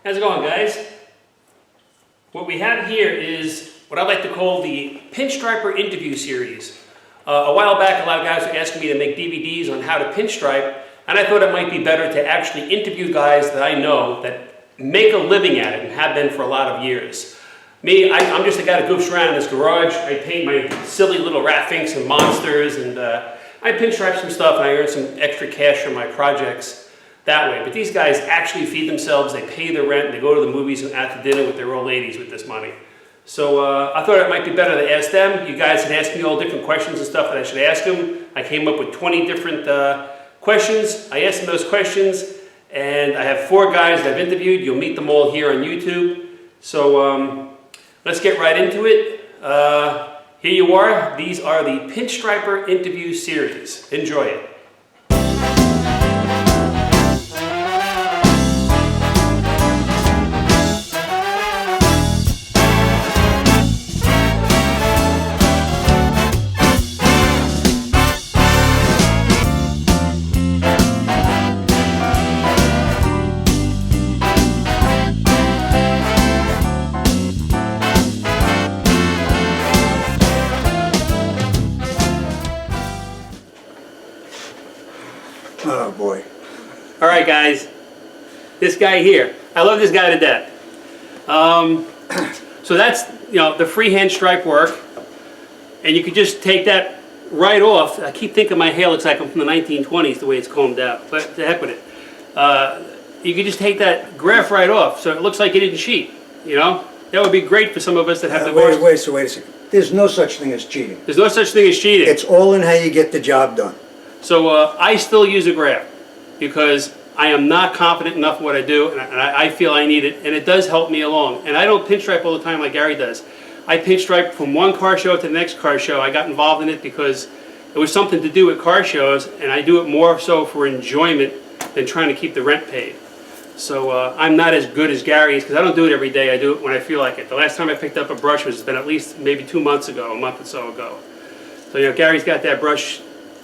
How's it going, guys? What we have here is what I like to call the Pinstriper interview series. A while back, a lot of guys were asking me to make DVDs on how to pinstripe, and I thought it might be better to actually interview guys that I know that make a living at it and have been for a lot of years. Me, I'm just a guy that goofs around in this garage. I paint my silly little rat-finks and monsters, and I pinstripe some stuff, and I earn some extra cash from my projects that way. But these guys actually feed themselves, they pay their rent, they go to the movies and out to dinner with their old ladies with this money. So I thought it might be better to ask them. You guys had asked me all different questions and stuff that I should ask them. I came up with 20 different questions. I asked them those questions, and I have 4 guys that I've interviewed. You'll meet them all here on YouTube. So let's get right into it. Here you are. These are the Pinstriper interview series. Enjoy it. Oh boy. All right, guys. This guy here. I love this guy to death. So that's, the freehand stripe work. And you could just take that right off. I keep thinking my hair looks like I'm from the 1920s, the way it's combed out. But to heck with it. You could just take that graph right off, so it looks like you didn't cheat. That would be great for some of us that have divorced. Wait a second. There's no such thing as cheating. There's no such thing as cheating. It's all in how you get the job done. So I still use a graph because I am not confident enough in what I do, and I feel I need it, and it does help me along. And I don't pinstripe all the time like Gary does. I pinstripe from one car show to the next car show. I got involved in it because it was something to do with car shows, and I do it more so for enjoyment than trying to keep the rent paid. So I'm not as good as Gary is because I don't do it every day. I do it when I feel like it. The last time I picked up a brush was been at least maybe 2 months ago, a month or so ago. So Gary's got that brush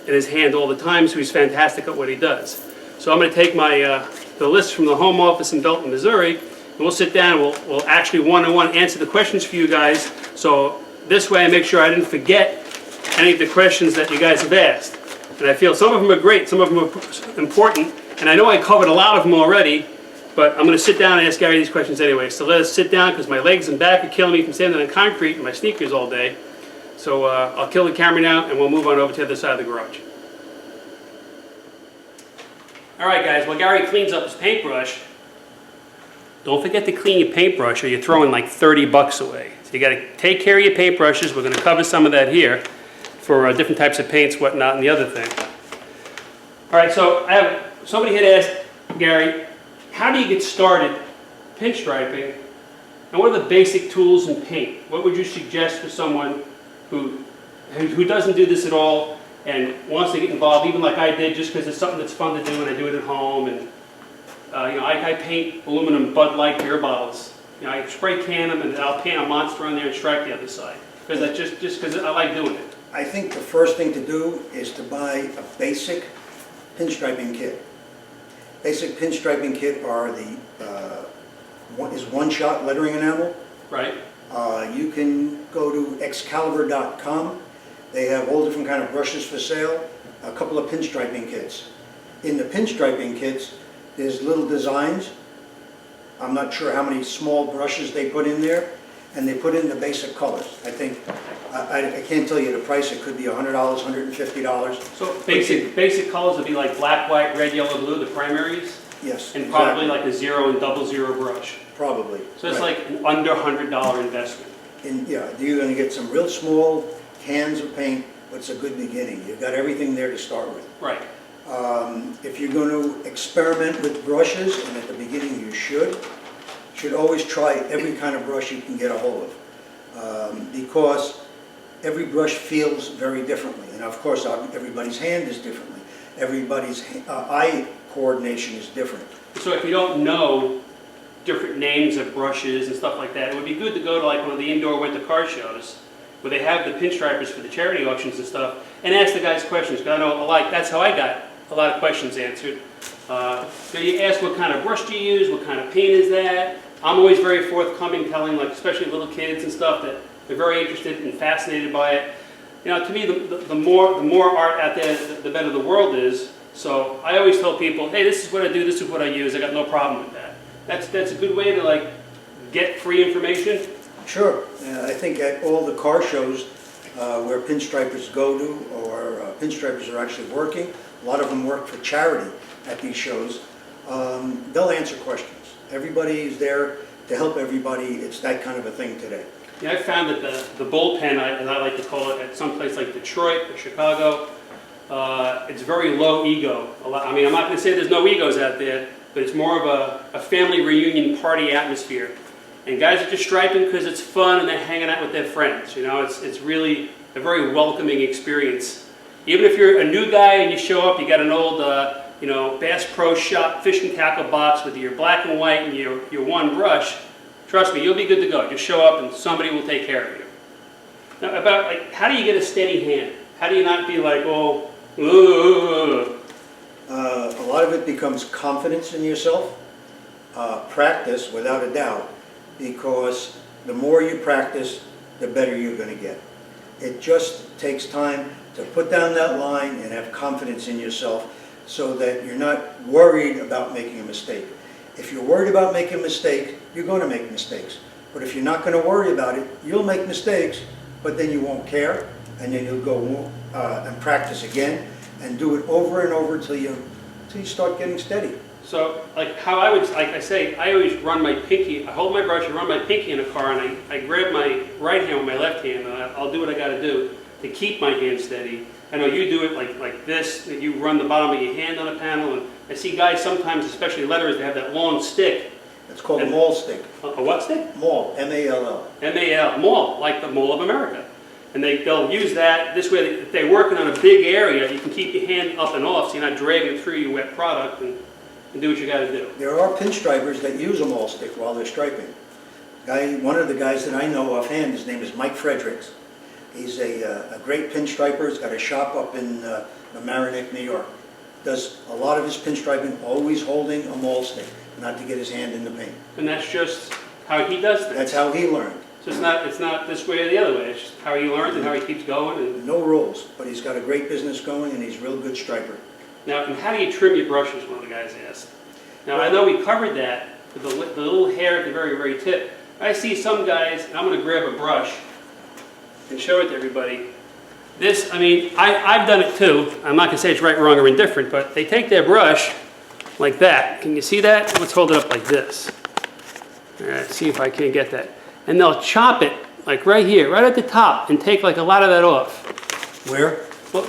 in his hand all the time, so he's fantastic at what he does. So I'm going to take my the list from the home office in Belton, Missouri, and we'll sit down and we'll actually one-on-one answer the questions for you guys. So this way I make sure I didn't forget any of the questions that you guys have asked. And I feel some of them are great, some of them are important, and I know I covered a lot of them already, but I'm going to sit down and ask Gary these questions anyway. So let us sit down because my legs and back are killing me from standing on concrete in my sneakers all day. So I'll kill the camera now and we'll move on over to the other side of the garage. Alright guys, while Gary cleans up his paintbrush, don't forget to clean your paintbrush or you're throwing like 30 bucks away. So you got to take care of your paintbrushes. We're going to cover some of that here for different types of paints, whatnot, and the other thing. Alright, so somebody had asked Gary, how do you get started pinstriping and what are the basic tools in paint? What would you suggest for someone who doesn't do this at all and wants to get involved, even like I did, just because it's something that's fun to do and I do it at home. And I paint aluminum Bud Light beer bottles. I spray can them and I'll paint a monster on there and stripe the other side because I just because I like doing it. I think the first thing to do is to buy a basic pinstriping kit. Basic pinstriping kit are is one-shot lettering enamel. Right. You can go to excalibur.com. They have all different kind of brushes for sale, a couple of pinstriping kits. In the pinstriping kits, there's little designs. I'm not sure how many small brushes they put in there, and they put in the basic colors. I think, I can't tell you the price, it could be $100, $150. So basic colors would be like black, white, red, yellow, blue, the primaries? Yes. And probably like a 0 and 00 brush. Probably. So it's like an under $100 investment. Yeah, you're going to get some real small cans of paint, but it's a good beginning. You've got everything there to start with. Right. If you're going to experiment with brushes, and at the beginning you should always try every kind of brush you can get a hold of. Because every brush feels very differently. And of course, everybody's hand is differently. Everybody's eye coordination is different. So if you don't know different names of brushes and stuff like that, it would be good to go to like one of the indoor winter car shows where they have the pinstripers for the charity auctions and stuff and ask the guys questions, because I know that's how I got a lot of questions answered. So you ask what kind of brush do you use, what kind of paint is that. I'm always very forthcoming, telling, like, especially little kids and stuff, that they're very interested and fascinated by it. You know, to me, the more art out there, the better the world is. So I always tell people, hey, this is what I do, this is what I use. I got no problem with that. That's a good way to, like, get free information. Sure. I think at all the car shows where pinstripers go to, or pinstripers are actually working, a lot of them work for charity at these shows, they'll answer questions. Everybody is there to help everybody. It's that kind of a thing today. Yeah, I found that the bullpen, as I like to call it, at some place like Detroit or Chicago, it's very low ego. I mean, I'm not going to say there's no egos out there, but it's more of a family reunion party atmosphere. And guys are just striping because it's fun and they're hanging out with their friends. You know, it's really a very welcoming experience. Even if you're a new guy and you show up, you got an old, you know, Bass Pro Shop fishing tackle box with your black and white and your one brush, trust me, you'll be good to go. Just show up and somebody will take care of you. Now, about, like, how do you get a steady hand? How do you not be like, oh, A lot of it becomes confidence in yourself, practice without a doubt, because the more you practice, the better you're going to get. It just takes time to put down that line and have confidence in yourself so that you're not worried about making a mistake. If you're worried about making a mistake, you're going to make mistakes. But if you're not going to worry about it, you'll make mistakes, but then you won't care, and then you'll go and practice again and do it over and over till you start getting steady. So, like how I would, like I say, I always run my pinky, I hold my brush, I run my pinky in a car, and I grab my right hand with my left hand, and I'll do what I got to do to keep my hand steady. I know you do it like this, that you run the bottom of your hand on a panel, and I see guys sometimes, especially letterers, they have that long stick. It's called a maul stick. A what stick? Maul, M-A-L-L. M-A-L, maul, like the Mall of America. And they'll use that, this way, if they're working on a big area, you can keep your hand up and off so you're not dragging it through your wet product and do what you got to do. There are pinstripers that use a maul stick while they're striping. One of the guys that I know offhand, his name is Mike Fredericks. He's a great pinstriper. He's got a shop up in Mamaroneck, New York. Does a lot of his pinstriping always holding a maul stick, not to get his hand in the paint. And that's just how he does things. That's how he learned. So it's not this way or the other way. It's just how he learns and how he keeps going. And no rules, but he's got a great business going, and he's a real good striper. now, and how do you trim your brushes? One of the guys asked. Now, I know we covered that with the little hair at the very, very tip. I see some guys, and I'm going to grab a brush and show it to everybody. This, I mean, I've done it too. I'm not going to say it's right, wrong, or indifferent, but they take their brush like that. Can you see that? Let's hold it up like this. All right, see if I can get that. And they'll chop it like right here, right at the top, and take like a lot of that off. Where? Well,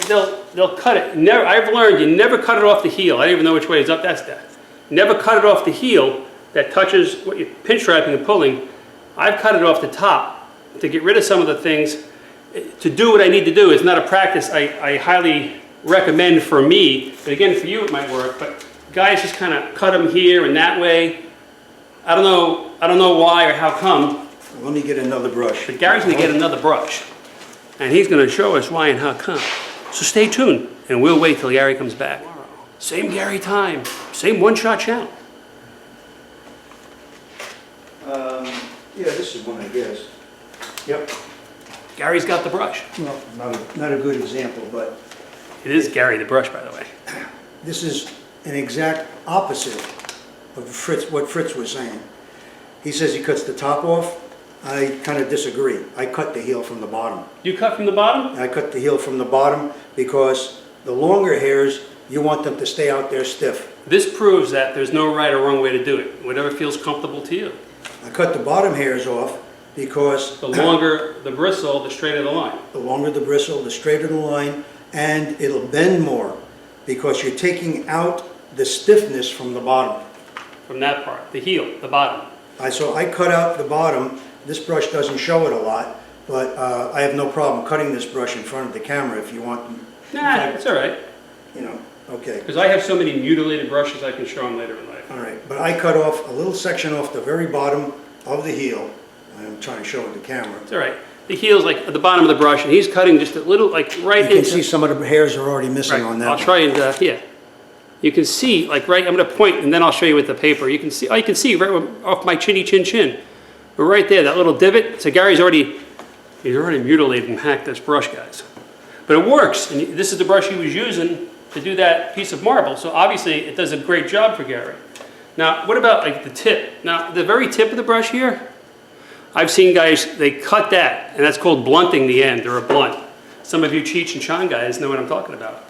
they'll cut it. I've learned you never cut it off the heel. I don't even know which way is up. That's that. Never cut it off the heel that touches what you're pinstriping and pulling. I've cut it off the top to get rid of some of the things. To do what I need to do is not a practice I highly recommend for me. But again, for you it might work. But guys just kind of cut them here and that way. I don't know why or how come. Let me get another brush. But Gary's going to get another brush. And he's going to show us why and how come. So stay tuned, and we'll wait till Gary comes back. Same Gary time, same one-shot channel. Yeah, this is one, I guess. Yep. Gary's got the brush. Well, not a good example, but It is Gary the brush, by the way. this is an exact opposite of what Fritz was saying. He says he cuts the top off. I kind of disagree. I cut the heel from the bottom. You cut from the bottom? I cut the heel from the bottom because the longer hairs, you want them to stay out there stiff. This proves that there's no right or wrong way to do it. Whatever feels comfortable to you. I cut the bottom hairs off because The longer the bristle, the straighter the line. the longer the bristle, the straighter the line, and it'll bend more because you're taking out the stiffness from the bottom. From that part, the heel, the bottom. So I cut out the bottom. This brush doesn't show it a lot, but I have no problem cutting this brush in front of the camera if you want. Nah, it's all right. You know, okay. Because I have so many mutilated brushes I can show them later in life. All right, but I cut off a little section off the very bottom of the heel. I'm trying to show it to the camera. It's all right. The heel's like at the bottom of the brush, and he's cutting just a little, like right You can into. see some of the hairs are already missing Right. on that. I'll try and, yeah. you can see, like right, I'm gonna point and then I'll show you with the paper. You can see, oh, you can see right off my chinny chin chin. We're right there, that little divot. So Gary's already mutilated and hacked this brush, guys. But it works, and this is the brush he was using to do that piece of marble. So obviously it does a great job for Gary. Now, what about like the tip? Now, the very tip of the brush here, I've seen guys, they cut that, and that's called blunting the end, or a blunt. Some of you Cheech and Chong guys know what I'm talking about.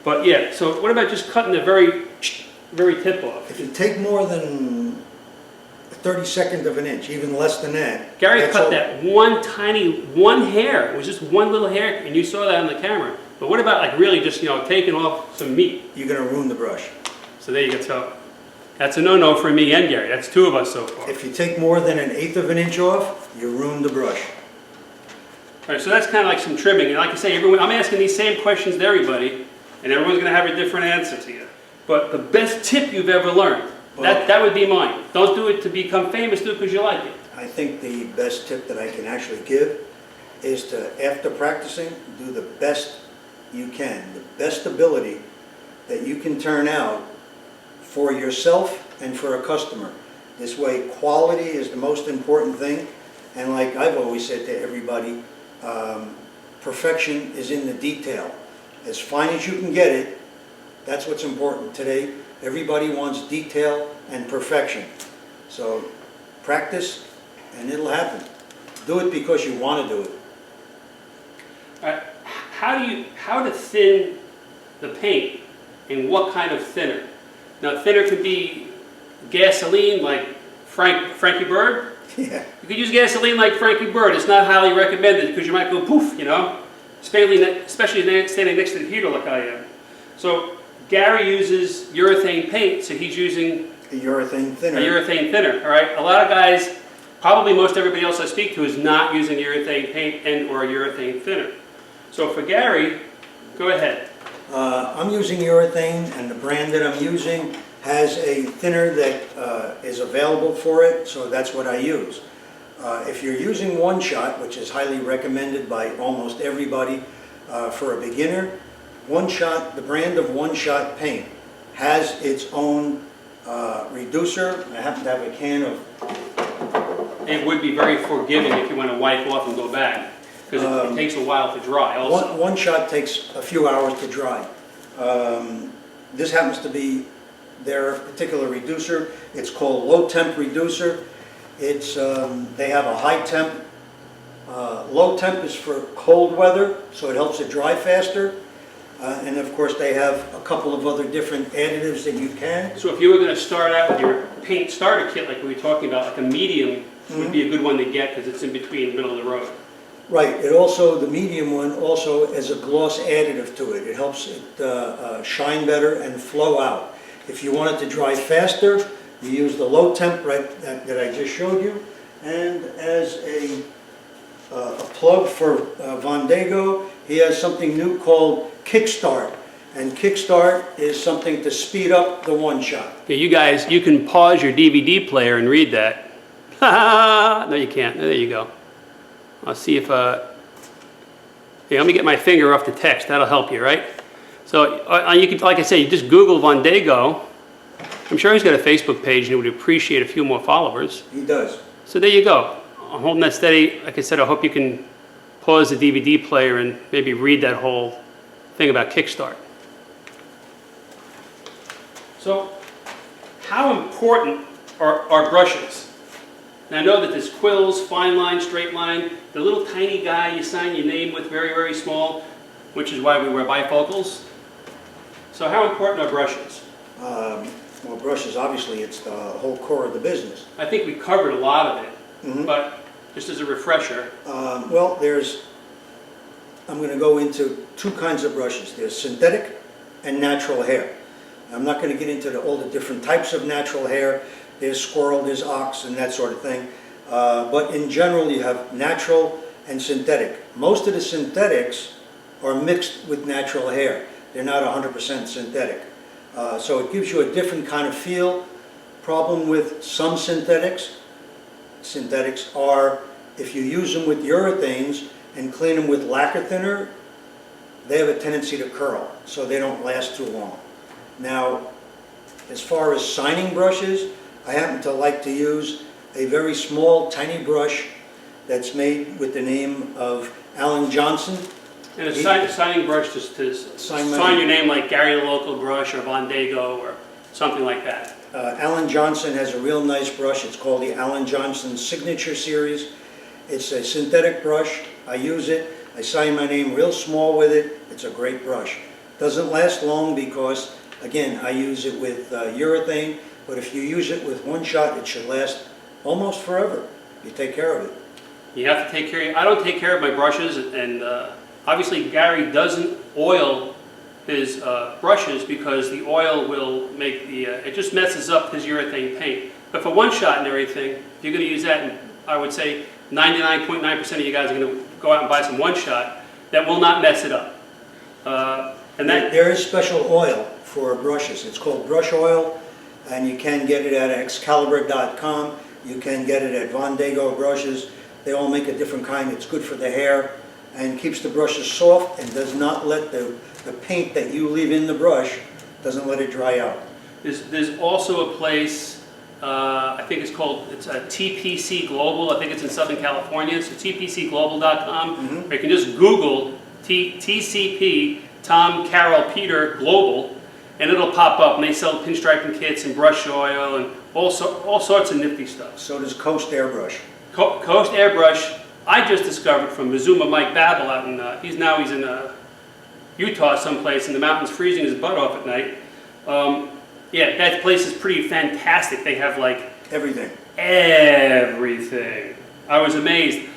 But yeah, so what about just cutting the very tip off? If you take more than 1/32 of an inch, even less than that. Gary cut that one hair. It was just one little hair, and you saw that on the camera. But what about like really just, you know, taking off some meat? You're gonna ruin the brush. So there you go. So that's a no-no for me and Gary. That's two of us so far. If you take more than 1/8 of an inch off, you ruin the brush. All right, so that's kind of like some trimming. And like I say, everyone, I'm asking these same questions to everybody, and everyone's going to have a different answer to you. But the best tip you've ever learned, that would be mine. Don't do it to become famous, do it because you like it. I think the best tip that I can actually give is to, after practicing, do the best you can, the best ability that you can turn out for yourself and for a customer. This way, quality is the most important thing. And like I've always said to everybody, perfection is in the detail. As fine as you can get it, that's what's important. Today, everybody wants detail and perfection. So practice and it'll happen. Do it because you want to do it. All right. How to thin the paint and what kind of thinner? Now, thinner could be gasoline like Frankie Bird. Yeah. You could use gasoline like Frankie Bird. It's not highly recommended because you might go poof, you know, especially standing next to the heater like I am. So Gary uses urethane paint, so he's using A urethane thinner. a urethane thinner. All right. A lot of guys, probably most everybody else I speak to, is not using urethane paint and or a urethane thinner. So for Gary, go ahead. I'm using urethane, and the brand that I'm using has a thinner that is available for it, so that's what I use. If you're using One Shot, which is highly recommended by almost everybody for a beginner, One Shot, the brand of One Shot paint, has its own reducer. I happen to have a can of... It would be very forgiving if you want to wipe off and go back, because it takes a while to dry also. One Shot takes a few hours to dry. This happens to be their particular reducer. It's called low temp reducer. It's they have a high temp. Low temp is for cold weather, so it helps it dry faster. And of course they have a couple of other different additives that you can. So if you were going to start out with your paint starter kit like we were talking about, like a medium would be a good one to get because it's in between the middle of the road. Right. It also, the medium one also has a gloss additive to it. It helps it shine better and flow out. If you want it to dry faster, you use the low temp that I just showed you. And as a plug for Vondego, he has something new called Kickstart. And Kickstart is something to speed up the One Shot. Yeah, you guys, you can pause your DVD player and read that. No, you can't. There you go. I'll see if, yeah, let me get my finger off the text. That'll help you, right? So you can, like I say, you just Google Vondego. I'm sure he's got a Facebook page and he would appreciate a few more followers. He does. So there you go. I'm holding that steady. Like I said, I hope you can pause the DVD player and maybe read that whole thing about Kickstart. So how important are brushes? Now I know that there's quills, fine line, straight line, the little tiny guy you sign your name with, very, very small, which is why we wear bifocals. So how important are brushes? Well, brushes, obviously, it's the whole core of the business. I think we covered a lot of it, but just as a refresher. Well, I'm going to go into two kinds of brushes. There's synthetic and natural hair. I'm not going to get into all the different types of natural hair. There's squirrel, there's ox, and that sort of thing. But in general, you have natural and synthetic. Most of the synthetics are mixed with natural hair. They're not 100% synthetic. So it gives you a different kind of feel. Problem with some synthetics are, if you use them with urethanes and clean them with lacquer thinner, they have a tendency to curl, so they don't last too long. Now, as far as signing brushes, I happen to like to use a very small, tiny brush that's made with the name of Alan Johnson. And a signing brush to sign your name, like Gary the Local Brush or Von Dago or something like that. Alan Johnson has a real nice brush. It's called the Alan Johnson Signature Series. It's a synthetic brush. I use it. I sign my name real small with it. It's a great brush. Doesn't last long because, again, I use it with urethane, but if you use it with one shot, it should last almost forever. You take care of it. You have to take care of, I don't take care of my brushes, and obviously Gary doesn't oil his brushes because the oil will make it just messes up his urethane paint. But for one shot and everything, if you're going to use that, and I would say 99.9% of you guys are going to go out and buy some one shot, that will not mess it up. And that there is special oil for brushes. It's called brush oil, and you can get it at Excalibur.com. You can get it at Von Dago brushes. They all make a different kind. It's good for the hair and keeps the brushes soft and does not let the paint that you leave in the brush, doesn't let it dry out. there's also a place, I think it's a TPC Global. I think it's in Southern California. So tpcglobal.com. Or you can just Google TCP, Tom, Carol, Peter, Global, and it'll pop up. And they sell pinstriping kits and brush oil and all sorts of nifty stuff. So does Coast Airbrush. Coast Airbrush, I just discovered from Mazuma Mike Babel out in, he's in Utah someplace in the mountains, freezing his butt off at night. Yeah, that place is pretty fantastic. They have like Everything. everything. I was amazed.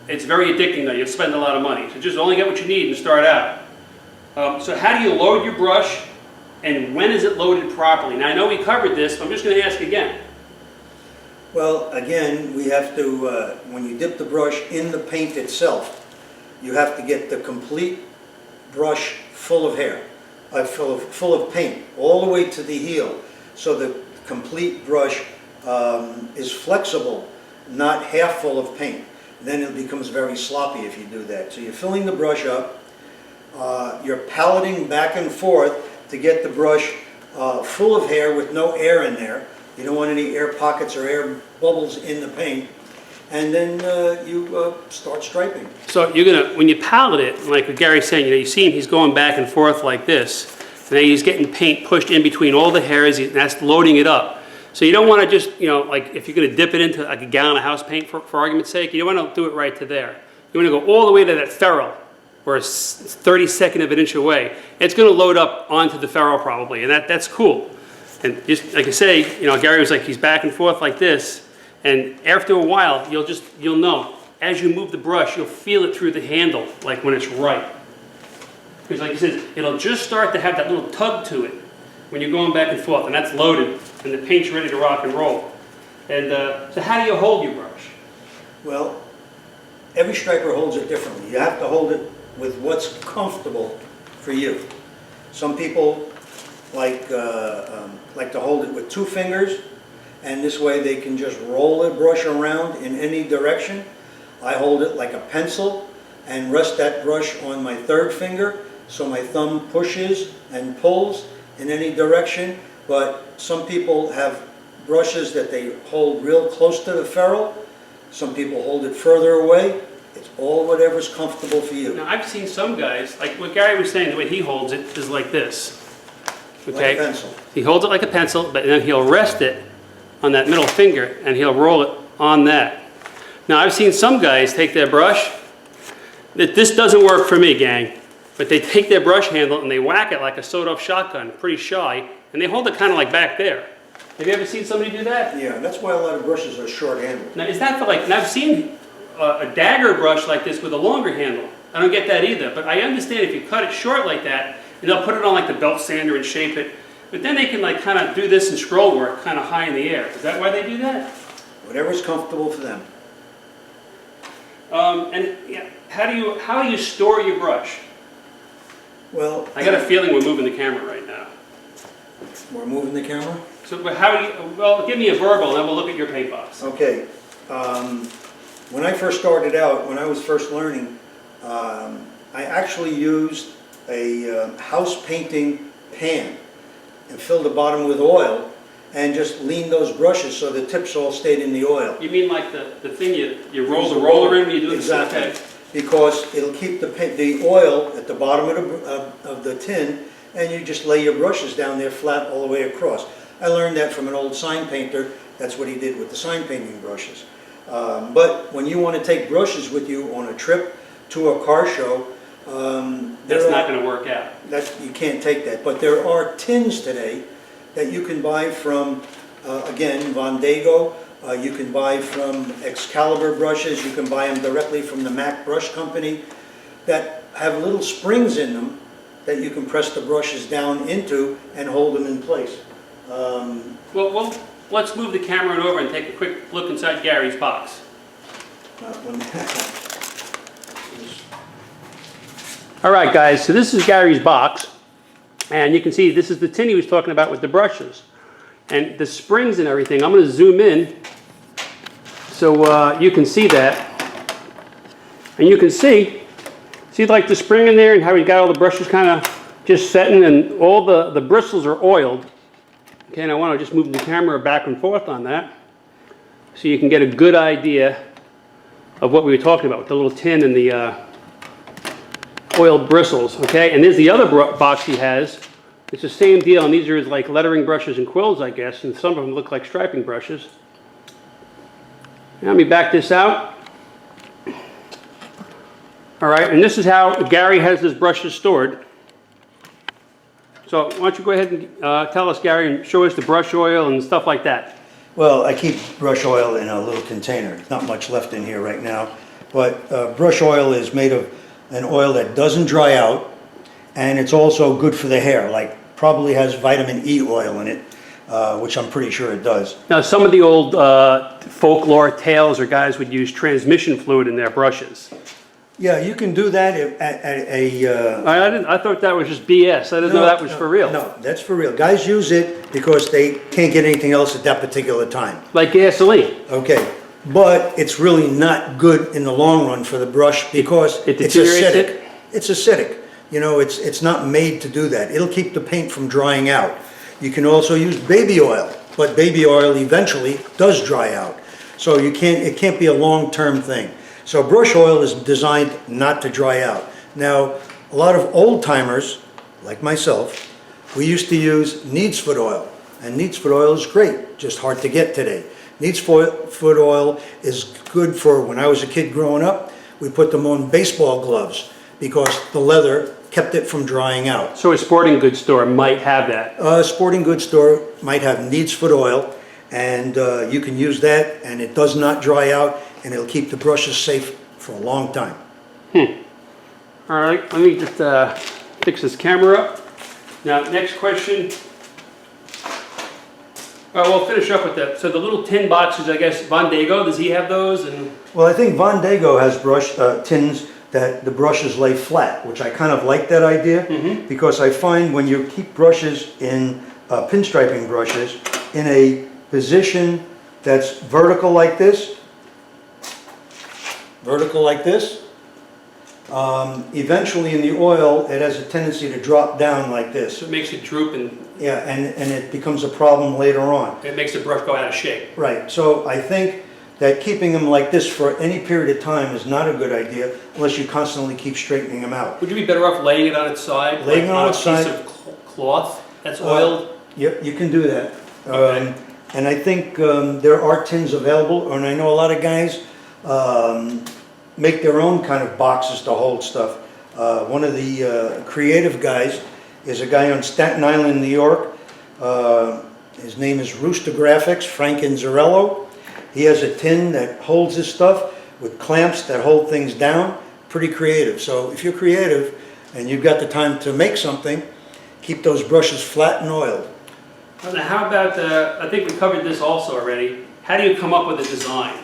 It's very addicting though. You'll spend a lot of money. So just only get what you need and start out. So how do you load your brush, and when is it loaded properly? Now I know we covered this, but I'm just going to ask again. Well, again, we have to, when you dip the brush in the paint itself, you have to get the complete brush full of hair, full of paint, all the way to the heel. So the complete brush is flexible, not half full of paint. Then it becomes very sloppy if you do that. So you're filling the brush up, you're palleting back and forth to get the brush full of hair with no air in there. You don't want any air pockets or air bubbles in the paint. And then you start striping. So you're gonna, when you palette it, like what Gary's saying, you see him, he's going back and forth like this. And then he's getting paint pushed in between all the hairs, and that's loading it up. So you don't want to just, like if you're gonna dip it into like a gallon of house paint for argument's sake, you don't want to do it right to there. You want to go all the way to that ferrule, or a 32nd of an inch away. It's gonna load up onto the ferrule probably, and that's cool. And just like I say, Gary was like, he's back and forth like this. And after a while, you'll know. As you move the brush, you'll feel it through the handle, like when it's right. Because like he says, it'll just start to have that little tug to it when you're going back and forth, and that's loaded, and the paint's ready to rock and roll. And so how do you hold your brush? Well, every striper holds it differently. You have to hold it with what's comfortable for you. Some people like to hold it with 2 fingers, and this way they can just roll the brush around in any direction. I hold it like a pencil and rest that brush on my 3rd finger, so my thumb pushes and pulls in any direction. But some people have brushes that they hold real close to the ferrule. Some people hold it further away. It's all whatever's comfortable for you. Now I've seen some guys, like what Gary was saying, the way he holds it is like this. Okay? Like a pencil. He holds it like a pencil, but then he'll rest it on that middle finger and he'll roll it on that. Now I've seen some guys take their brush, this doesn't work for me, gang, but they take their brush handle and they whack it like a sawed-off shotgun, pretty shy, and they hold it kind of like back there. Have you ever seen somebody do that? Yeah, that's why a lot of brushes are short-handled. Now is that for like, and I've seen a dagger brush like this with a longer handle. I don't get that either, but I understand if you cut it short like that, and they'll put it on like the belt sander and shape it, but then they can like kind of do this in scroll work kind of high in the air. Is that why they do that? Whatever's comfortable for them. And yeah, how do you store your brush? Well, I got a feeling we're moving the camera right now. we're moving the camera. So but how do you, well, give me a verbal and then we'll look at your paint box. Okay. When I first started out, when I was first learning, I actually used a house painting pan and filled the bottom with oil and just leaned those brushes so the tips all stayed in the oil. You mean like the thing you roll the roller in when you do this? Exactly. Okay. Because it'll keep the oil at the bottom of the tin, and you just lay your brushes down there flat all the way across. I learned that from an old sign painter. That's what he did with the sign painting brushes. But when you want to take brushes with you on a trip to a car show, that's not going to work out. You can't take that. But there are tins today that you can buy from, again, Vondago. You can buy from Excalibur brushes. You can buy them directly from the Mac Brush Company that have little springs in them that you can press the brushes down into and hold them in place. Well, let's move the camera over and take a quick look inside Gary's box. All right, guys, so this is Gary's box. And you can see this is the tin he was talking about with the brushes. And the springs and everything, I'm going to zoom in so you can see that. And you can see like the spring in there and how we got all the brushes kind of just setting, and all the bristles are oiled. Okay, and I want to just move the camera back and forth on that so you can get a good idea of what we were talking about with the little tin and the oiled bristles. Okay, and there's the other box he has. It's the same deal, and these are like lettering brushes and quills, I guess, and some of them look like striping brushes. Now let me back this out. All right, and this is how Gary has his brushes stored. So why don't you go ahead and tell us, Gary, and show us the brush oil and stuff like that. Well, I keep brush oil in a little container. There's not much left in here right now. But brush oil is made of an oil that doesn't dry out, and it's also good for the hair, like probably has vitamin E oil in it, which I'm pretty sure it does. Now, some of the old folklore tales or guys would use transmission fluid in their brushes. Yeah, you can do that at a... I thought that was just BS. I didn't know that was for real. No, that's for real. Guys use it because they can't get anything else at that particular time. Like gasoline. Okay, but it's really not good in the long run for the brush because it's acidic. It's acidic. You know, it's not made to do that. It'll keep the paint from drying out. You can also use baby oil, but baby oil eventually does dry out. So it can't be a long-term thing. So brush oil is designed not to dry out. Now, a lot of old-timers, like myself, we used to use neat's foot oil. And neat's foot oil is great, just hard to get today. Neat's foot oil is good for, when I was a kid growing up, we put them on baseball gloves because the leather kept it from drying out. So a sporting goods store might have that. A sporting goods store might have neat's foot oil, and you can use that, and it does not dry out, and it'll keep the brushes safe for a long time. All right, let me just fix this camera up. Now, next question. We'll finish up with that. So the little tin boxes, I guess, Vondago, does he have those? And Well, I think Vondago has brush tins that the brushes lay flat, which I kind of like that idea, because I find when you keep brushes in pinstriping brushes in a position that's vertical like this, eventually in the oil it has a tendency to drop down like this. so it makes it droop and Yeah, and it becomes a problem later on. it makes the brush go out of shape. Right, so I think that keeping them like this for any period of time is not a good idea unless you constantly keep straightening them out. Would you be better off laying it on its side? Laying it on its a side. piece of cloth that's oiled? Yep, you can do that. Okay. And I think there are tins available, and I know a lot of guys make their own kind of boxes to hold stuff. One of the creative guys is a guy on Staten Island, New York. His name is Rooster Graphics, Frank Inzarello. He has a tin that holds his stuff with clamps that hold things down. Pretty creative. So if you're creative and you've got the time to make something, keep those brushes flat and oiled. Now, how about, I think we covered this also already, how do you come up with a design?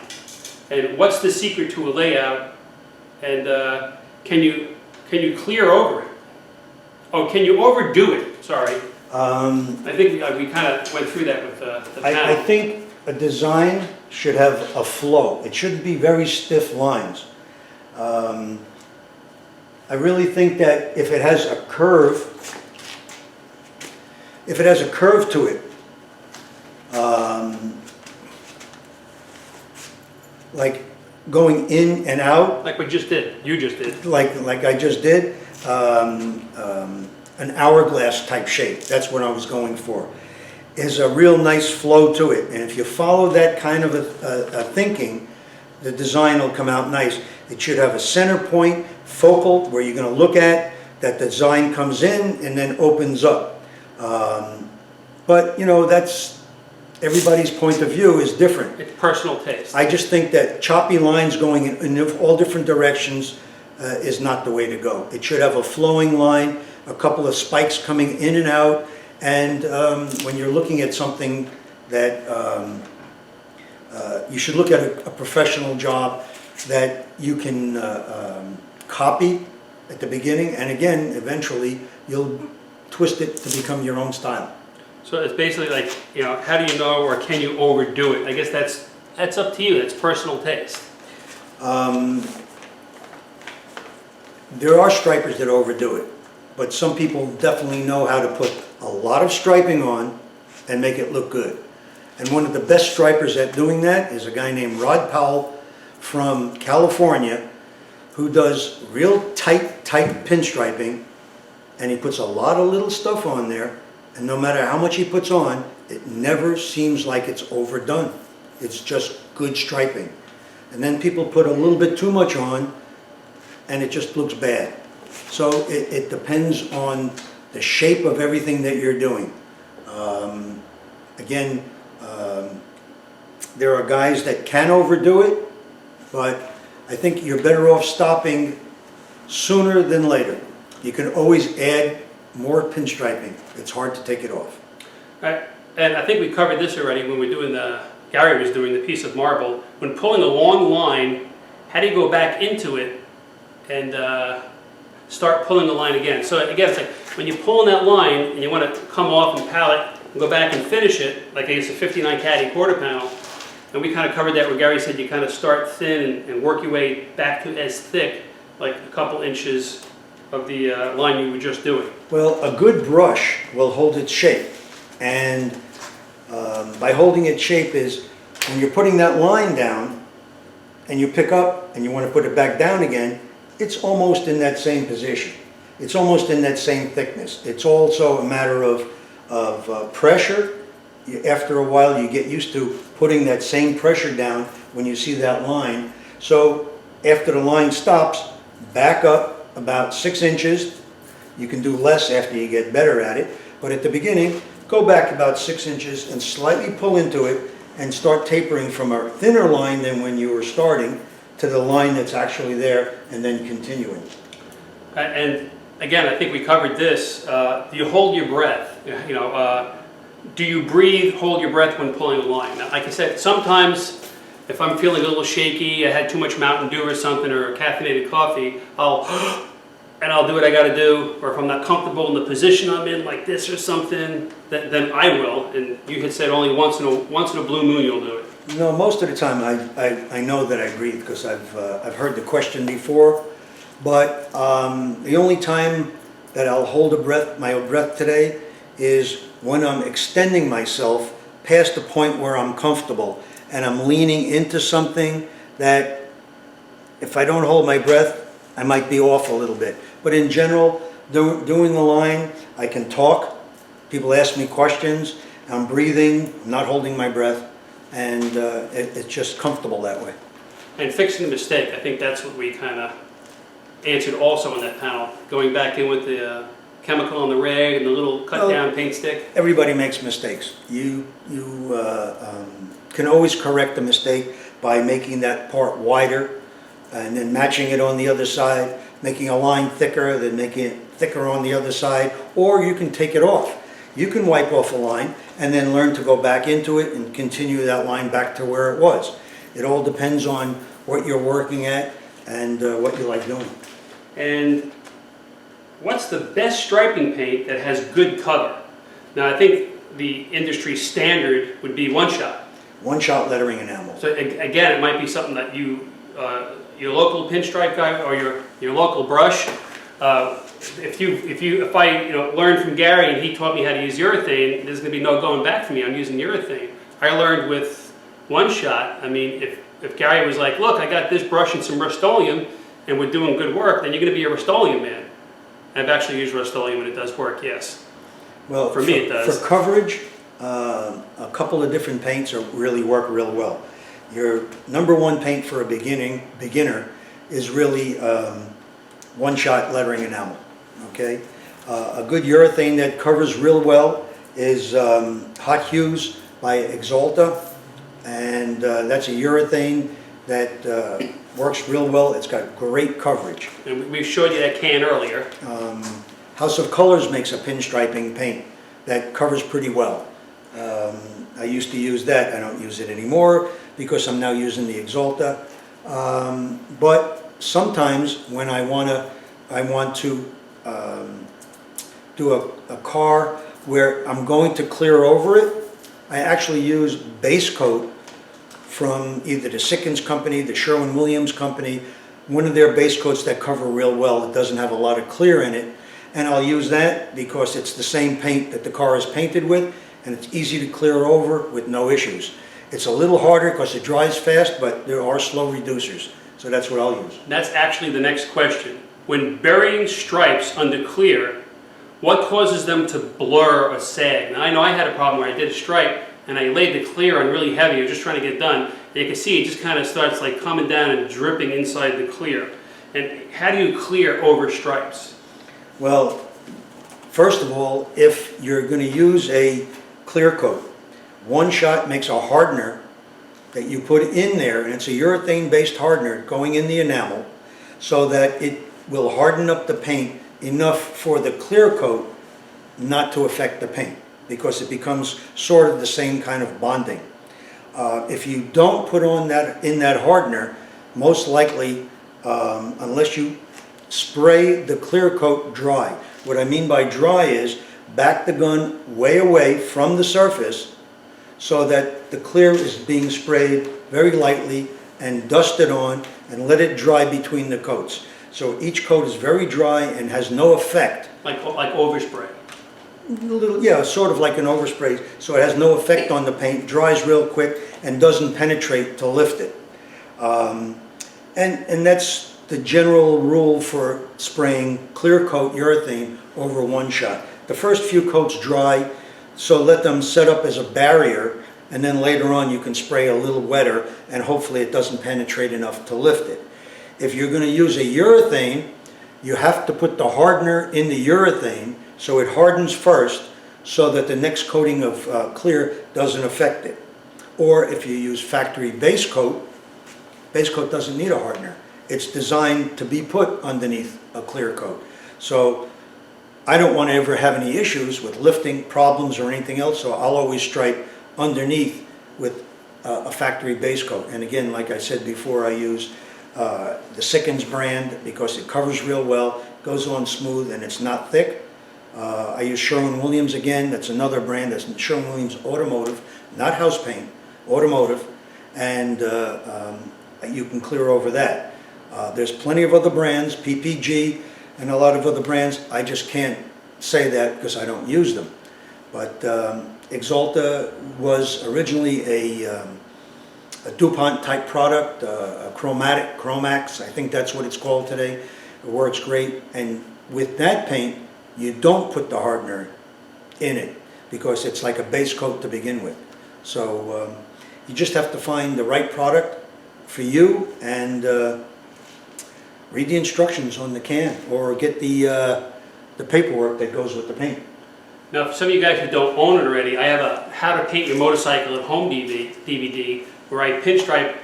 And what's the secret to a layout? And can you clear over it? Oh, can you overdo it? Sorry. I think we kind of went through that with the panel. I think a design should have a flow. It shouldn't be very stiff lines. I really think that if it has a curve, if it has a curve to it, like going in and out, Like we just did, you just did. like I just did, an hourglass type shape, that's what I was going for, is a real nice flow to it. And if you follow that kind of a thinking, the design will come out nice. It should have a center point, focal, where you're going to look at, that the design comes in and then opens up. But, you know, that's, everybody's point of view is different. It's personal taste. I just think that choppy lines going in all different directions is not the way to go. It should have a flowing line, a couple of spikes coming in and out, and when you're looking at something that you should look at a professional job that you can copy at the beginning, and again, eventually, you'll twist it to become your own style. So it's basically like, you know, how do you know, or can you overdo it? I guess that's up to you. That's personal taste. There are stripers that overdo it, but some people definitely know how to put a lot of striping on and make it look good. And one of the best stripers at doing that is a guy named Rod Powell from California, who does real tight pinstriping, and he puts a lot of little stuff on there, and no matter how much he puts on, it never seems like it's overdone. It's just good striping. And then people put a little bit too much on, and it just looks bad. So it depends on the shape of everything that you're doing. Again, there are guys that can overdo it, but I think you're better off stopping sooner than later. You can always add more pinstriping. It's hard to take it off. Right. And I think we covered this already when we were doing Gary was doing the piece of marble. When pulling a long line, how do you go back into it and start pulling the line again? So again, it's like when you pull on that line and you want to come off and pallet and go back and finish it, like I guess a 59 caddy quarter panel, and we kind of covered that where Gary said you kind of start thin and work your way back to as thick, like a couple inches of the line you were just doing. Well, a good brush will hold its shape, and by holding its shape is when you're putting that line down and you pick up and you want to put it back down again, it's almost in that same position. It's almost in that same thickness. It's also a matter of pressure. After a while you get used to putting that same pressure down when you see that line. So after the line stops, back up about 6 inches. You can do less after you get better at it, but at the beginning, go back about 6 inches and slightly pull into it and start tapering from a thinner line than when you were starting to the line that's actually there, and then continuing. And again, I think we covered this. You hold your breath. You know, do you breathe, hold your breath when pulling a line? Now, like I said, sometimes if I'm feeling a little shaky, I had too much Mountain Dew or something, or a caffeinated coffee, I'll do what I got to do. Or if I'm not comfortable in the position I'm in, like this or something, then I will. And you had said only once in a blue moon you'll do it. No, most of the time I know that I breathe because I've heard the question before. But the only time that I'll hold my breath today is when I'm extending myself past the point where I'm comfortable and I'm leaning into something that if I don't hold my breath, I might be off a little bit. But in general, doing the line, I can talk. People ask me questions. I'm breathing, not holding my breath, and it's just comfortable that way. And fixing the mistake, I think that's what we kind of answered also in that panel. Going back in with the chemical on the rag and the little cut-down paint stick. Everybody makes mistakes. You can always correct a mistake by making that part wider and then matching it on the other side, making a line thicker, then making it thicker on the other side, or you can take it off. You can wipe off a line and then learn to go back into it and continue that line back to where it was. It all depends on what you're working at and what you like doing. And what's the best striping paint that has good cover? Now I think the industry standard would be one-shot. One-shot lettering enamel. So again, it might be something that you, your local pinstripe guy or your local brush, if I learned from Gary and he taught me how to use urethane, there's going to be no going back for me. I'm using urethane. I learned with One Shot. I mean, if Gary was like, look, I got this brush and some Rust-Oleum, and we're doing good work, then you're going to be a Rust-Oleum man. I've actually used Rust-Oleum and it does work, yes. Well, for me it does. For coverage, a couple of different paints really work real well. Your number one paint for a beginner is really One Shot lettering enamel. Okay, a good urethane that covers real well is Hot Hues by Exalta, and that's a urethane that works real well. It's got great coverage. And we showed you that can earlier. House of Colors makes a pinstriping paint that covers pretty well. I used to use that. I don't use it anymore because I'm now using the Exalta. But sometimes when I want to do a car where I'm going to clear over it, I actually use base coat from either the Sickens company, the Sherwin-Williams company, one of their base coats that cover real well. It doesn't have a lot of clear in it. And I'll use that because it's the same paint that the car is painted with, and it's easy to clear over with no issues. It's a little harder because it dries fast, but there are slow reducers. So that's what I'll use. That's actually the next question. When burying stripes under clear, what causes them to blur or sag? Now I know I had a problem where I did a stripe and I laid the clear on really heavy. I was just trying to get done. And you can see it just kind of starts like coming down and dripping inside the clear. And how do you clear over stripes? Well, first of all, if you're going to use a clear coat, One Shot makes a hardener that you put in there, and it's a urethane-based hardener going in the enamel so that it will harden up the paint enough for the clear coat not to affect the paint, because it becomes sort of the same kind of bonding. If you don't put on that hardener, most likely, unless you spray the clear coat dry. What I mean by dry is back the gun way away from the surface so that the clear is being sprayed very lightly and dusted on, and let it dry between the coats. So each coat is very dry and has no effect. Like overspray? Yeah, sort of like an overspray. So it has no effect on the paint, dries real quick, and doesn't penetrate to lift it. And that's the general rule for spraying clear coat urethane over One Shot. The first few coats dry, so let them set up as a barrier, and then later on you can spray a little wetter, and hopefully it doesn't penetrate enough to lift it. If you're going to use a urethane, you have to put the hardener in the urethane so it hardens first, so that the next coating of clear doesn't affect it. Or if you use factory base coat doesn't need a hardener. It's designed to be put underneath a clear coat. So I don't want to ever have any issues with lifting problems or anything else, so I'll always stripe underneath with a factory base coat. And again, like I said before, I use the Sickens brand because it covers real well, goes on smooth, and it's not thick. I use Sherwin-Williams again. That's another brand. That's Sherwin-Williams Automotive, not house paint, automotive, and you can clear over that. There's plenty of other brands, PPG, and a lot of other brands. I just can't say that because I don't use them. But Exalta was originally a DuPont type product, a Chromax, I think that's what it's called today. It works great, and with that paint, you don't put the hardener in it because it's like a base coat to begin with. So you just have to find the right product for you and read the instructions on the can, or get the paperwork that goes with the paint. Now, for some of you guys who don't own it already, I have a How to Paint Your Motorcycle at Home DVD where I pinstripe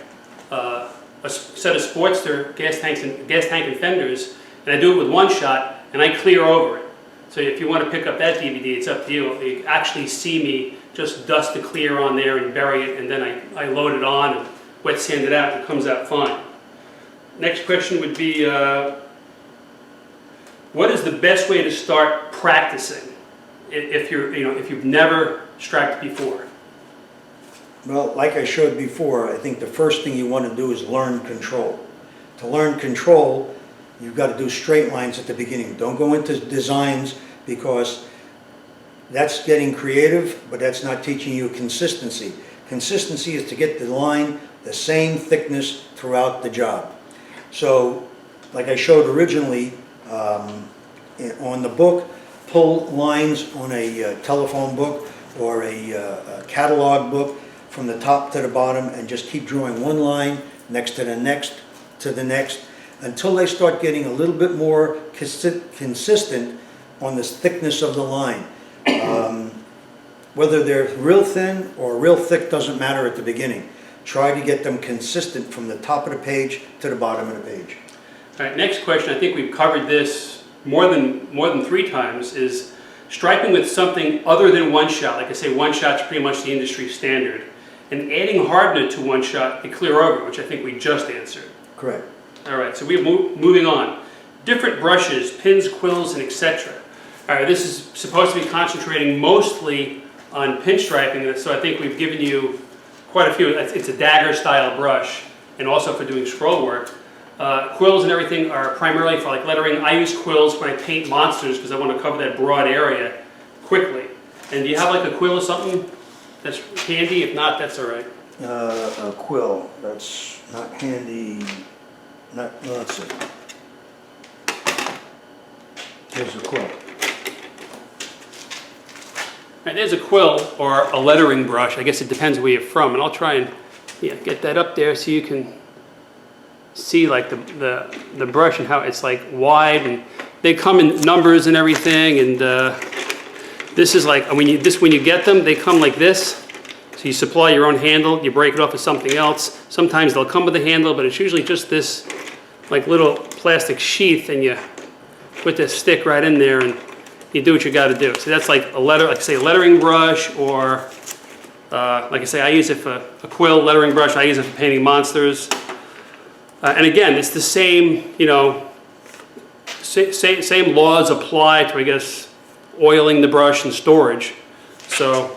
a set of Sportster gas tank and fenders, and I do it with One Shot, and I clear over it. So if you want to pick up that DVD, it's up to you. You actually see me just dust the clear on there and bury it, and then I load it on and wet sand it out, and it comes out fine. Next question would be, what is the best way to start practicing if you've never striped before? Well, like I showed before, I think the first thing you want to do is learn control. To learn control, You've got to do straight lines at the beginning. Don't go into designs, because that's getting creative, but that's not teaching you consistency. Consistency is to get the line the same thickness throughout the job. So, like I showed originally on the book, pull lines on a telephone book or a catalog book from the top to the bottom, and just keep drawing one line next to the next to the next, until they start getting a little bit more consistent on the thickness of the line. Whether they're real thin or real thick doesn't matter at the beginning. Try to get them consistent from the top of the page to the bottom of the page. All right, next question, I think we've covered this more than 3 times, is striping with something other than one shot. Like I say, one shot's pretty much the industry standard. And adding hardener to one shot to clear over, which I think we just answered. Correct. All right, so we're moving on. Different brushes, pins, quills, and etc. All right, this is supposed to be concentrating mostly on pinstriping, so I think we've given you quite a few. It's a dagger style brush, and also for doing scroll work. Quills and everything are primarily for like lettering. I use quills when I paint monsters because I want to cover that broad area quickly. And do you have like a quill or something that's handy? If not, that's all right. A quill that's not handy. No, let's see. Here's a quill. Right, there's a quill or a lettering brush. I guess it depends where you're from, and I'll try and get that up there so you can see like the brush and how it's like wide, and they come in numbers and everything. And this is like when you get them, they come like this. So you supply your own handle, you break it off with something else. Sometimes they'll come with a handle, but it's usually just this like little plastic sheath, and you put this stick right in there and you do what you got to do. So that's like a lettering brush, or like I say, I use it for a quill lettering brush. I use it for painting monsters. And again, it's the same, same laws apply to, I guess, oiling the brush and storage. So,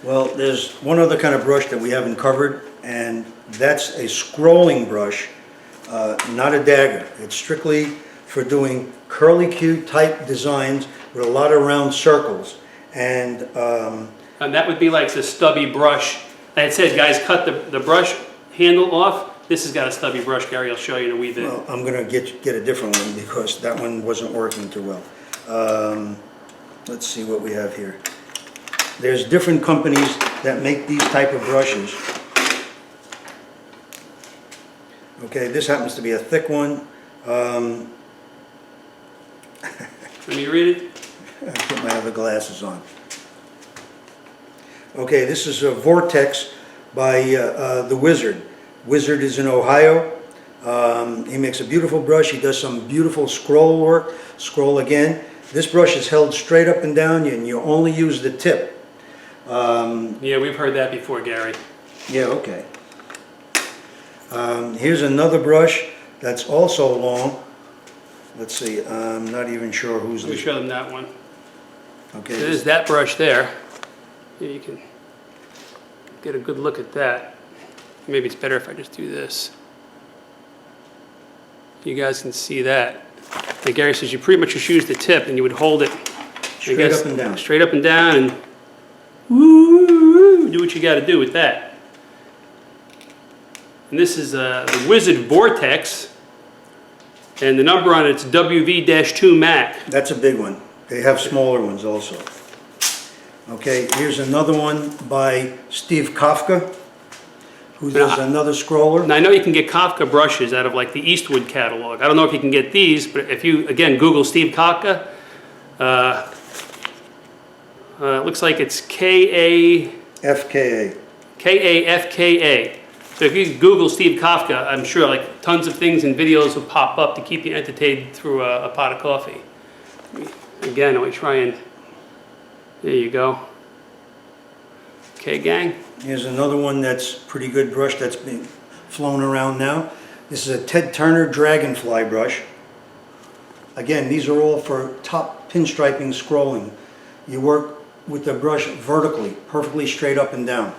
well, there's one other kind of brush that we haven't covered, and that's a scrolling brush, not a dagger. It's strictly for doing curly-Q type designs with a lot of round circles. And that would be like the stubby brush. I had said, guys, cut the brush handle off. This has got a stubby brush, Gary. I'll show you in a wee bit. Well, I'm going to get a different one because that one wasn't working too well. Let's see what we have here. There's different companies that make these type of brushes. Okay, this happens to be a thick one. Let me read it. I put my other glasses on. Okay, this is a Vortex by the Wizard. Wizard is in Ohio. He makes a beautiful brush. He does some beautiful scroll work. Scroll again. This brush is held straight up and down, and you only use the tip. Yeah, we've heard that before, Gary. Yeah, okay. Here's another brush that's also long. Let's see, I'm not even sure who's Let me this. show them that one. Okay. So there's that brush there. Here you can get a good look at that. Maybe it's better if I just do this. You guys can see that. And Gary says you pretty much just use the tip and you would hold it. Straight up and down. Straight up and down, and woo, do what you got to do with that. And this is the Wizard Vortex. And the number on it's WV-2 Mac. That's a big one. They have smaller ones also. Okay, here's another one by Steve Kafka, who does another scroller. Now I know you can get Kafka brushes out of like the Eastwood catalog. I don't know if you can get these, but if you, again, Google Steve Kafka, it looks like it's FKA. K-A-F-K-A. So if you Google Steve Kafka, I'm sure like tons of things and videos will pop up to keep you entertained through a pot of coffee. Again, I try and, there you go. Okay, gang. Here's another one that's pretty good brush that's being flown around now. This is a Ted Turner Dragonfly brush. Again, these are all for top pinstriping scrolling. You work with the brush vertically, perfectly straight up and down.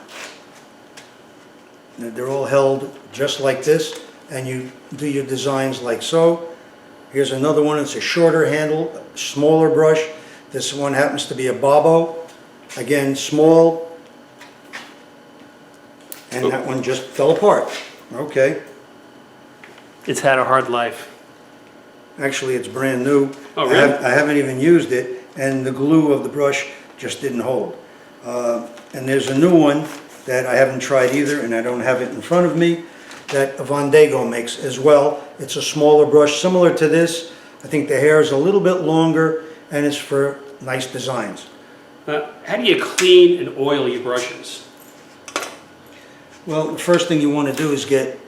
They're all held just like this, and you do your designs like so, Here's another one, it's a shorter handle, smaller brush. This one happens to be a Bobo. Again, small. And that one just fell apart. Okay. It's had a hard life. Actually, it's brand new. Oh, really? I haven't even used it, and the glue of the brush just didn't hold. And there's a new one that I haven't tried either, and I don't have it in front of me, that Vondago makes as well. It's a smaller brush, similar to this. I think the hair is a little bit longer, and it's for nice designs. How do you clean and oil your brushes? Well, the first thing you want to do is get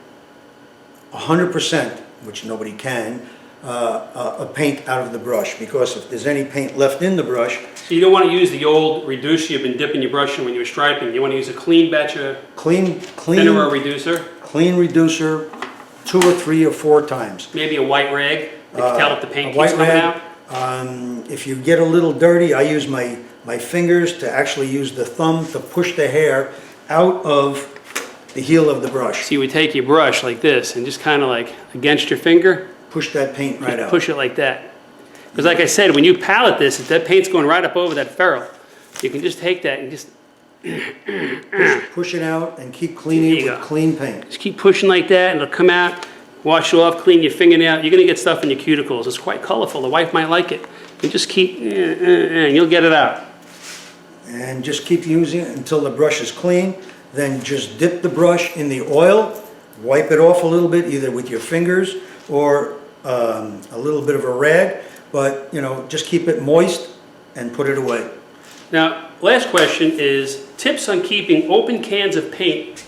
100%, which nobody can, a paint out of the brush, because if there's any paint left in the brush. So you don't want to use the old reducer you've been dipping your brush in when you were striping. You want to use a clean batch of thinner reducer. Clean reducer 2 or 3 or 4 times. Maybe a white rag. You can tell if the paint keeps coming out. If you get a little dirty, I use my fingers to actually use the thumb to push the hair out of the heel of the brush. So you would take your brush like this and just kind of like against your finger. Push that paint right out. Push it like that. Because like I said, when you palette this, if that paint's going right up over that ferrule, you can just take that and just push it out and keep cleaning it with clean paint. Just keep pushing like that and it'll come out, wash it off, clean your fingernail. You're going to get stuff in your cuticles. It's quite colorful. The wife might like it. You just keep, and you'll get it out. And just keep using it until the brush is clean. Then just dip the brush in the oil, wipe it off a little bit, either with your fingers or a little bit of a rag, but you know, just keep it moist and put it away. Now, last question is tips on keeping open cans of paint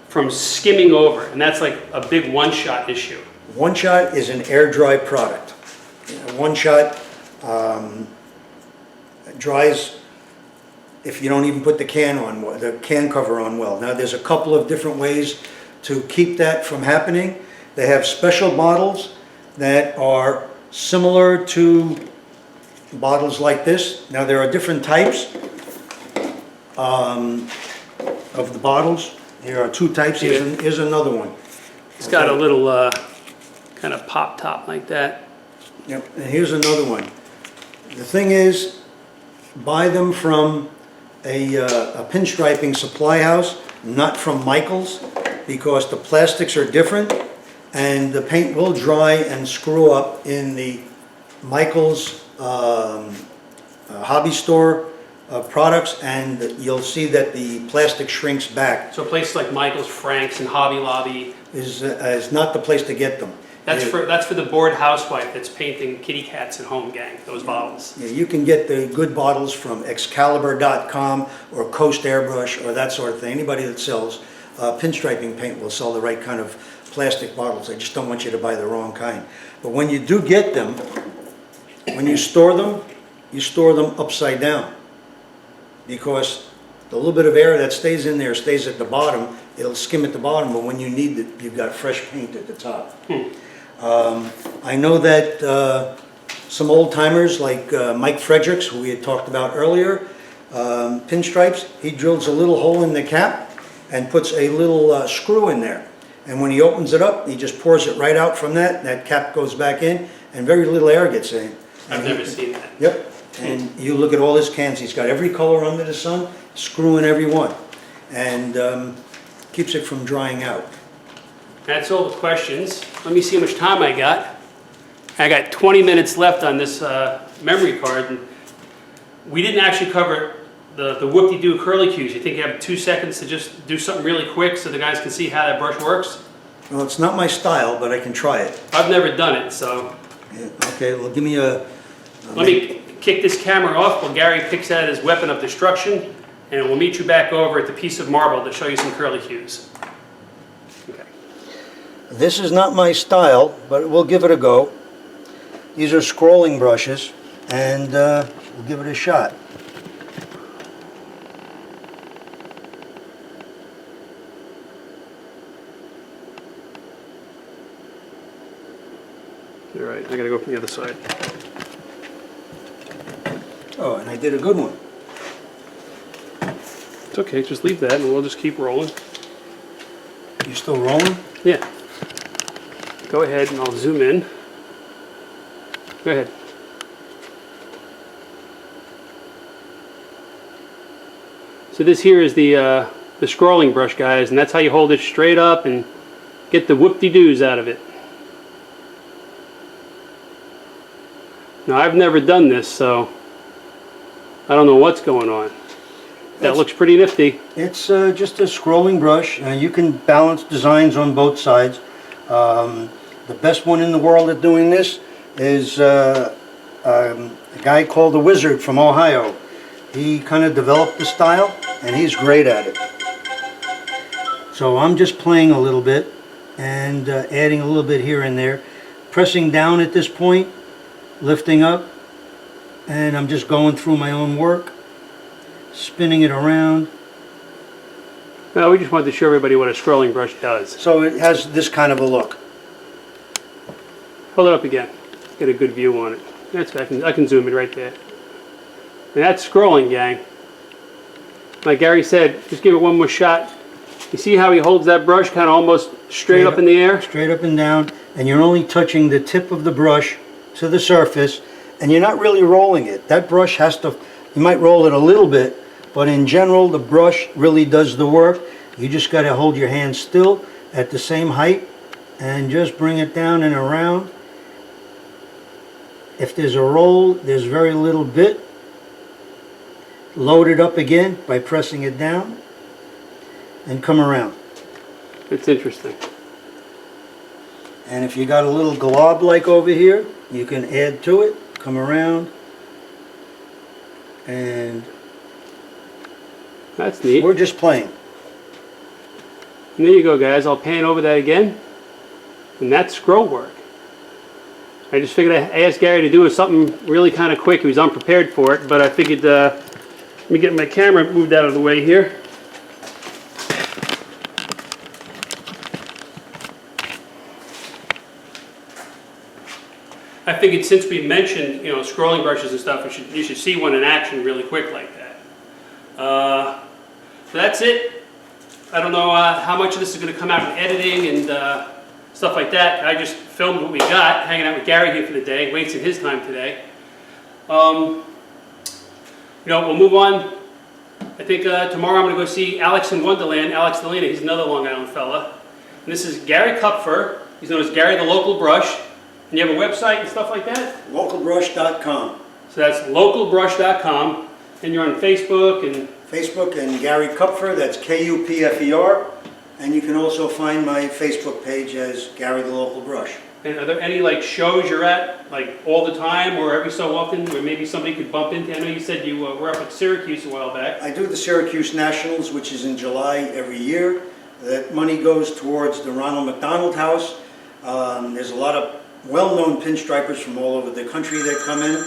from skimming over, and that's like a big one-shot issue. One-shot is an air-dry product. One-shot dries if you don't even put the can cover on well. Now, there's a couple of different ways to keep that from happening. They have special bottles that are similar to bottles like this. Now, there are different types of the bottles. Here are 2 types. Here's another one. It's got a little kind of pop top like that. Yep, and here's another one. The thing is, buy them from a pinstriping supply house, not from Michael's, because the plastics are different and the paint will dry and screw up in the Michael's hobby store products, and you'll see that the plastic shrinks back. So places like Michael's, Frank's, and Hobby Lobby is not the place to get them. That's for the bored housewife that's painting kitty cats at home, gang. Those bottles. Yeah, you can get the good bottles from Excalibur.com or Coast Airbrush or that sort of thing. Anybody that sells pinstriping paint will sell the right kind of plastic bottles. I just don't want you to buy the wrong kind. But when you do get them, when you store them upside down, because the little bit of air that stays in there stays at the bottom. It'll skim at the bottom, but when you need it, you've got fresh paint at the top. I know that some old timers like Mike Fredericks, who we had talked about earlier, pinstripes, he drills a little hole in the cap and puts a little screw in there. And when he opens it up, he just pours it right out from that. That cap goes back in, and very little air gets in. I've never seen that. Yep. And you look at all his cans, he's got every color under the sun, screw in every one. And keeps it from drying out. That's all the questions. Let me see how much time I got. I got 20 minutes left on this memory card. And we didn't actually cover the whoop-de-doo curly cues. You think you have 2 seconds to just do something really quick so the guys can see how that brush works? Well, it's not my style, but I can try it. I've never done it, so. Yeah, okay, well, give me a... Let me kick this camera off while Gary picks out his weapon of destruction, and we'll meet you back over at the piece of marble to show you some curly cues. Okay. This is not my style, but we'll give it a go. These are scrolling brushes, and we'll give it a shot. All right, I gotta go from the other side. Oh, and I did a good one. It's okay, just leave that and we'll just keep rolling. You still rolling? Yeah. Go ahead and I'll zoom in. Go ahead. So this here is the scrolling brush, guys, and that's how you hold it straight up and get the whoop-de-doos out of it. Now, I've never done this, so I don't know what's going on. That looks pretty nifty. It's just a scrolling brush, and you can balance designs on both sides. The best one in the world at doing this is a guy called the Wizard from Ohio. He kind of developed the style, and he's great at it. So I'm just playing a little bit and adding a little bit here and there, pressing down at this point, lifting up, and I'm just going through my own work, spinning it around. No, we just wanted to show everybody what a scrolling brush does. So it has this kind of a look. Hold it up again. Get a good view on it. That's I can zoom it right there. And that's scrolling, gang. Like Gary said, just give it one more shot. You see how he holds that brush kind of almost straight up in the air? Straight up and down, and you're only touching the tip of the brush to the surface, and you're not really rolling it. That brush has to, you might roll it a little bit, but in general the brush really does the work. You just got to hold your hand still at the same height and just bring it down and around. If there's a roll, there's very little bit. Load it up again by pressing it down and come around. It's interesting. And if you got a little glob like over here, you can add to it, come around, and that's neat. We're just playing. And there you go, guys. I'll pan over that again. And that's scroll work. I just figured I asked Gary to do something really kind of quick. He was unprepared for it, but I figured, let me get my camera moved out of the way here. I figured since we mentioned, you know, scrolling brushes and stuff, you should see one in action really quick like that. So that's it. I don't know how much of this is going to come out in editing and stuff like that. I just filmed what we got, hanging out with Gary here for the day, wasting his time today. You know, we'll move on. I think tomorrow I'm going to go see Alex in Wonderland, Alex Delina. He's another Long Island fella. And this is Gary Kupfer. He's known as Gary the Local Brush. And you have a website and stuff like that? Localbrush.com. So that's localbrush.com. And you're on Facebook and... Facebook and Gary Kupfer, that's K-U-P-F-E-R. And you can also find my Facebook page as Gary the Local Brush. And are there any like shows you're at, like all the time or every so often, where maybe somebody could bump into? I know you said you were up at Syracuse a while back. I do the Syracuse Nationals, which is in July every year. That money goes towards the Ronald McDonald House. There's a lot of well-known pinstripers from all over the country that come in.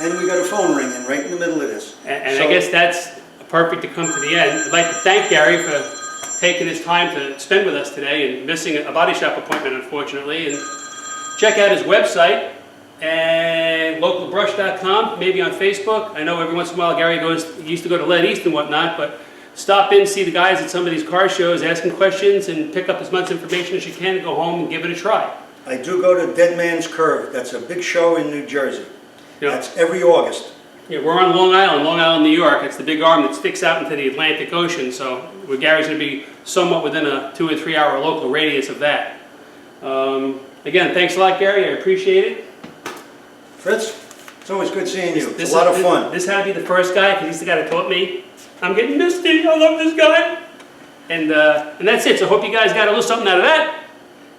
And we got a phone ringing right in the middle of this. And so, I guess that's perfect to come to the end. I'd like to thank Gary for taking his time to spend with us today and missing a body shop appointment, unfortunately. And check out his website and localbrush.com, maybe on Facebook. I know every once in a while Gary he used to go to Lead East and whatnot, but stop in, see the guys at some of these car shows, ask them questions, and pick up as much information as you can and go home and give it a try. I do go to Dead Man's Curve. That's a big show in New Jersey. Yep. That's every August. Yeah, we're on Long Island, New York. It's the big arm that sticks out into the Atlantic Ocean, so where Gary's going to be somewhat within a 2 or 3 hour local radius of that. Again, thanks a lot, Gary. I appreciate it. Fritz, it's always good seeing you. It's a lot of fun. This had to be the first guy, because he's the guy that taught me. I'm getting misty. I love this guy. And that's it. So I hope you guys got a little something out of that.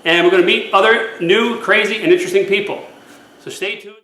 And we're going to meet other new, crazy, and interesting people. So stay tuned.